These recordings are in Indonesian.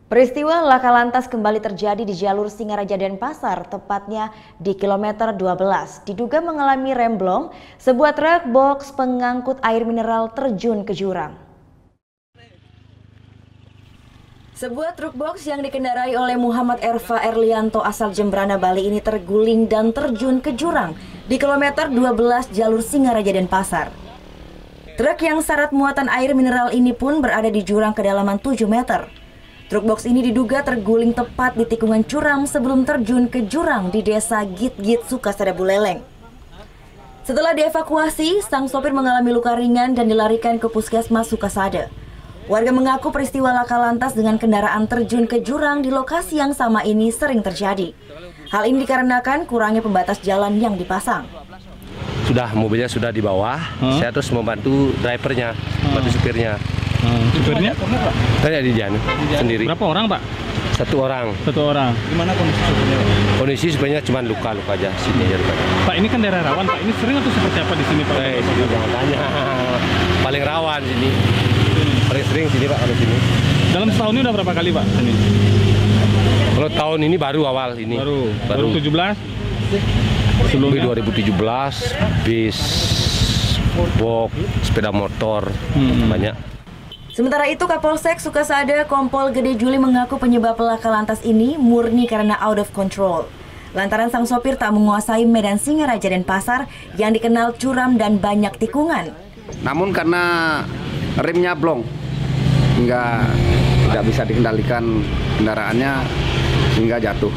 Peristiwa laka lantas kembali terjadi di jalur Singaraja Denpasar, tepatnya di kilometer 12. Diduga mengalami remblong, sebuah truk box pengangkut air mineral terjun ke jurang. Sebuah truk box yang dikendarai oleh Muhammad Erva Erlianto asal Jembrana, Bali ini terguling dan terjun ke jurang di kilometer 12 jalur Singaraja Denpasar. Truk yang syarat muatan air mineral ini pun berada di jurang kedalaman 7 meter. Truk box ini diduga terguling tepat di tikungan curam sebelum terjun ke jurang di desa Git-Git, Sukasada, Buleleng. Setelah dievakuasi, sang sopir mengalami luka ringan dan dilarikan ke Puskesmas Sukasada. Warga mengaku peristiwa laka lantas dengan kendaraan terjun ke jurang di lokasi yang sama ini sering terjadi. Hal ini dikarenakan kurangnya pembatas jalan yang dipasang. Mobilnya sudah di bawah, saya terus membantu drivernya, membantu supirnya. Supirnya? Saya di jalan sendiri. Berapa orang, Pak? Satu orang. Gimana kondisi supirnya, Pak? Kondisi sebenarnya cuma luka-luka aja sini aja. Pak, ini kan daerah rawan, Pak. Ini sering atau seperti apa di sini, Pak? Jangan tanya. Paling rawan sini. Paling sering sini, Pak, kalau sini. Dalam setahun ini udah berapa kali, Pak? Sini? Kalau tahun ini baru awal ini. Baru 17? Sebelumnya 2017 bis, box, sepeda motor, banyak. Sementara itu, Kapolsek Sukasada Kompol Gede Juli mengaku penyebab laka lantas ini murni karena out of control. Lantaran sang sopir tak menguasai medan Singaraja Denpasar yang dikenal curam dan banyak tikungan. Namun karena remnya blong, hingga tidak bisa dikendalikan kendaraannya hingga jatuh.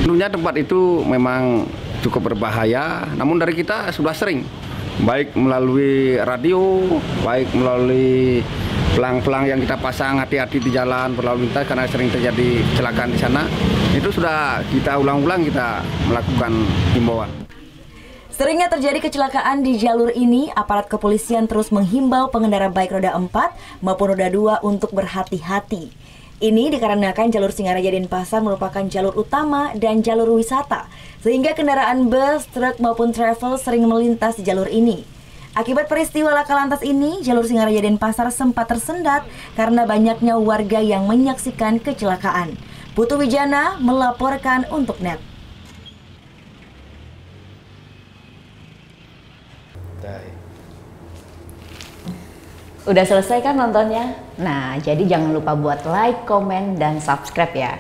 Tentunya tempat itu memang cukup berbahaya, namun dari kita sudah sering, baik melalui radio, baik melalui pelang-pelang yang kita pasang hati-hati di jalan berlalu lintas karena sering terjadi kecelakaan di sana. Itu sudah kita ulang-ulang kita melakukan himbauan. Seringnya terjadi kecelakaan di jalur ini, aparat kepolisian terus menghimbau pengendara baik roda 4 maupun roda 2 untuk berhati-hati. Ini dikarenakan jalur Singaraja Denpasar merupakan jalur utama dan jalur wisata, sehingga kendaraan bus, truk maupun travel sering melintas di jalur ini. Akibat peristiwa laka lantas ini, jalur Singaraja Denpasar sempat tersendat karena banyaknya warga yang menyaksikan kecelakaan. Putu Wijana melaporkan untuk NET. Udah selesai kan nontonnya? Nah, jadi jangan lupa buat like, komen, dan subscribe ya.